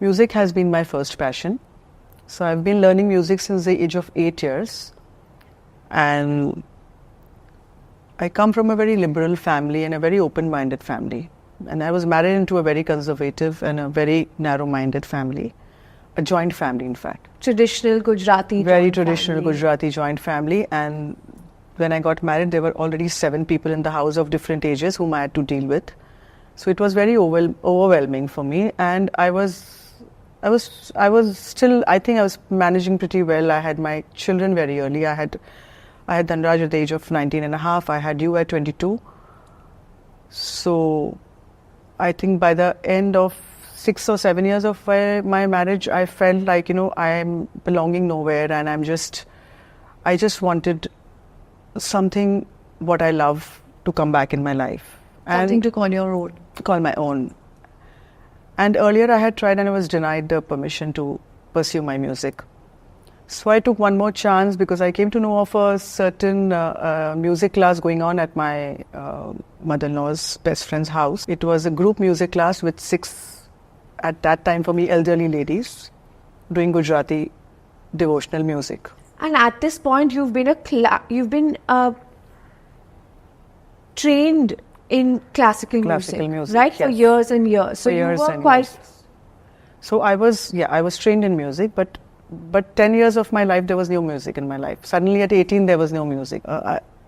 Music has been my first passion. So I've been learning music since the age of 8 years. And I come from a very liberal family and a very open-minded family. And I was married into a very conservative and a very narrow-minded family. A joint family, in fact. Traditional Gujarati. Very traditional Gujarati joint family. And when I got married, there were already 7 people in the house of different ages whom I had to deal with. So it was very overwhelming for me. And I was still, I think I was managing pretty well. I had my children very early. I had Dhanraj at the age of 19 and a half. I had you at 22. So I think by the end of 6 or 7 years of my marriage, I felt like, I am belonging nowhere, and I just wanted something what I love to come back in my life. Something to call your own. Call my own. And earlier I had tried and I was denied the permission to pursue my music. So I took one more chance because I came to know of a certain music class going on at my mother-in-law's best friend's house. It was a group music class with 6, at that time for me, elderly ladies doing Gujarati devotional music. And at this point, you've been trained in classical music, right? Yes. For years and years. So you were quite. Years. So I was trained in music, but 10 years of my life there was no music in my life. Suddenly at 18 there was no music.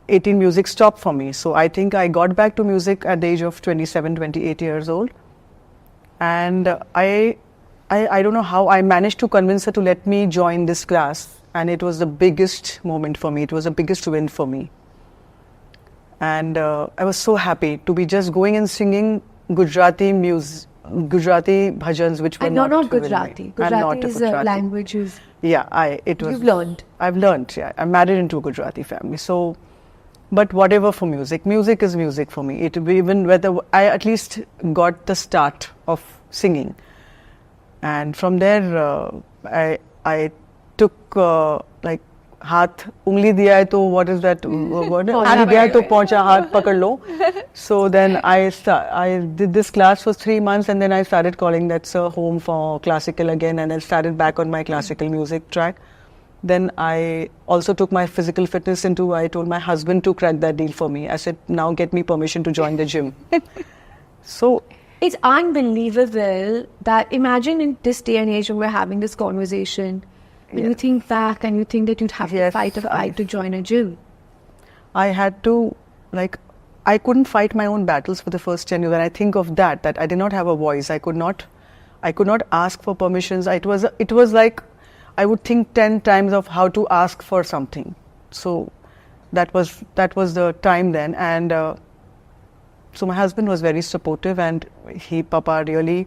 18 music stopped for me. So I think I got back to music at the age of 27, 28 years old. And I don't know how I managed to convince her to let me join this class. And it was the biggest moment for me. It was the biggest win for me. And I was so happy to be just going and singing Gujarati music, Gujarati bhajans, which were not Gujarati. Gujarati is a language. You've learned. I've learned. Yeah, I'm married into a Gujarati family. So, but whatever for music is music for me. Even whether I at least got the start of singing, and from there I took like हाथ उंगली दिया है तो what is that word? हाथ दिया है तो पहुंचा हाथ पकड़ लो. So then I did this class for 3 months, and then I started calling that's a home for classical again, and I started back on my classical music track. Then I also took my physical fitness I told my husband to crack that deal for me. I said, now get me permission to join the gym. So it's unbelievable that imagine in this day and age when we're having this conversation, when you think back and you think that you'd have to fight a fight to join a gym. I had to, I couldn't fight my own battles for the first 10 years. When I think of that I did not have a voice. I could not ask for permissions. It was like I would think 10 times of how to ask for something. So that was the time then. And so my husband was very supportive, and Papa really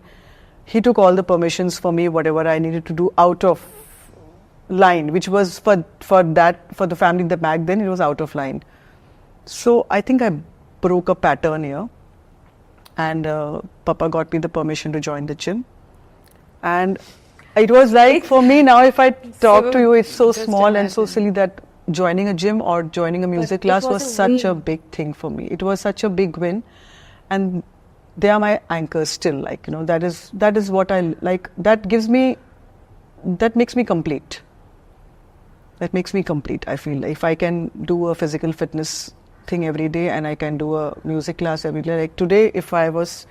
took all the permissions for me, whatever I needed to do out of line, which was for the family back then, it was out of line. So I think I broke a pattern here, and Papa got me the permission to join the gym. And it was like, for me now, if I talk to you, it's so small and so silly that joining a gym or joining a music class was such a big thing for me. It was such a big win, and they are my anchors still. That is what I like. That makes me complete. That makes me complete, I feel. If I can do a physical fitness thing every day and I can do a music class every day. Like today, if I was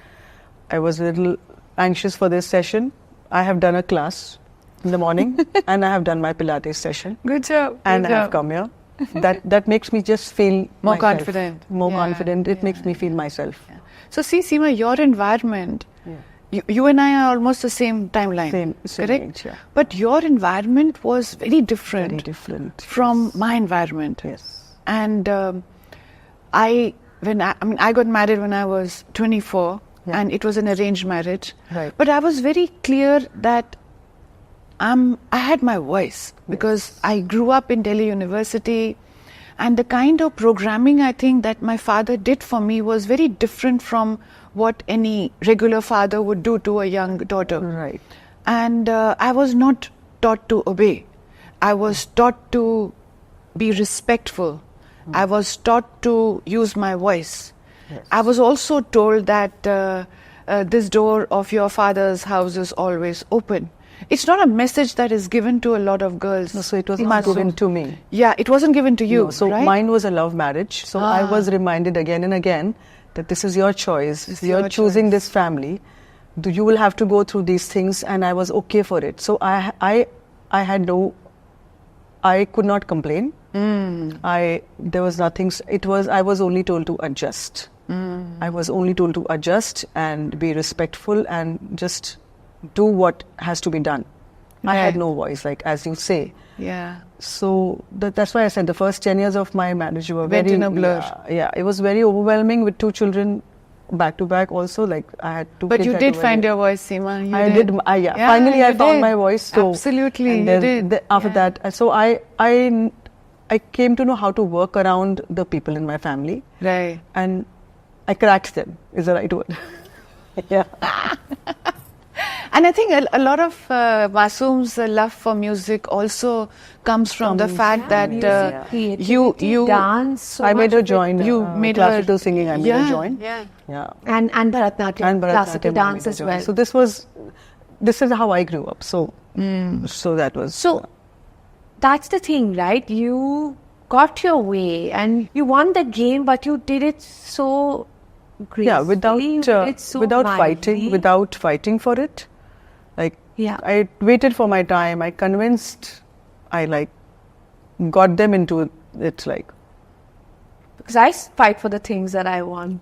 a little anxious for this session, I have done a class in the morning and I have done my Pilates session. Good job. And I have come here. That makes me just feel more confident. More confident. It makes me feel myself. Yeah. So see, Seema, your environment, you and I are almost the same timeline. Same correct? Age, yeah. But your environment was very different. Very different. From my environment. Yes. And I got married when I was 24, and it was an arranged marriage. Right. But I was very clear that I had my voice because I grew up in Delhi University, and the kind of programming I think that my father did for me was very different from what any regular father would do to a young daughter. Right. And I was not taught to obey. I was taught to be respectful. I was taught to use my voice. Yes. I was also told that this door of your father's house is always open. It's not a message that is given to a lot of girls. No, so it was not given to me. Yeah, it wasn't given to you. No, so right? mine was a love marriage. So I was reminded again and again that this is your choice. You're choosing this family. You will have to go through these things, and I was okay for it. So I had no. I could not complain. There was nothing. I was only told to adjust. I was only told to adjust and be respectful and just do what has to be done. I had no voice, like as you say. Yeah. So that's why I said the first 10 years of my marriage were Went very in a blur. Yeah, it was very overwhelming with 2 children back to back. Also, like I had 2 But kids you at did a find very- your voice, Seema. You I did. Yeah, Finally, I you found did. my voice. So absolutely, and you then did. after that, so I came to know how to work around the people in my family, Right. and I cracked them. Is the right word? Yeah. And I think a lot of Masoom's love for music also comes from the fact that you dance. So I made much her of it. join. you made classical her singing. I made her join. Yeah. Yeah. and Bharatnatyam, And classical Bharatnatyam I dance made her as join. well. So this is how I grew up. So that was So that's the thing, right? You got your way and you won the game, but you did it so gracefully. yeah, you did it so without mildly. fighting for it. Like Yeah. I waited for my time. I convinced. I got them into it. Like Because I fight for the things that I want.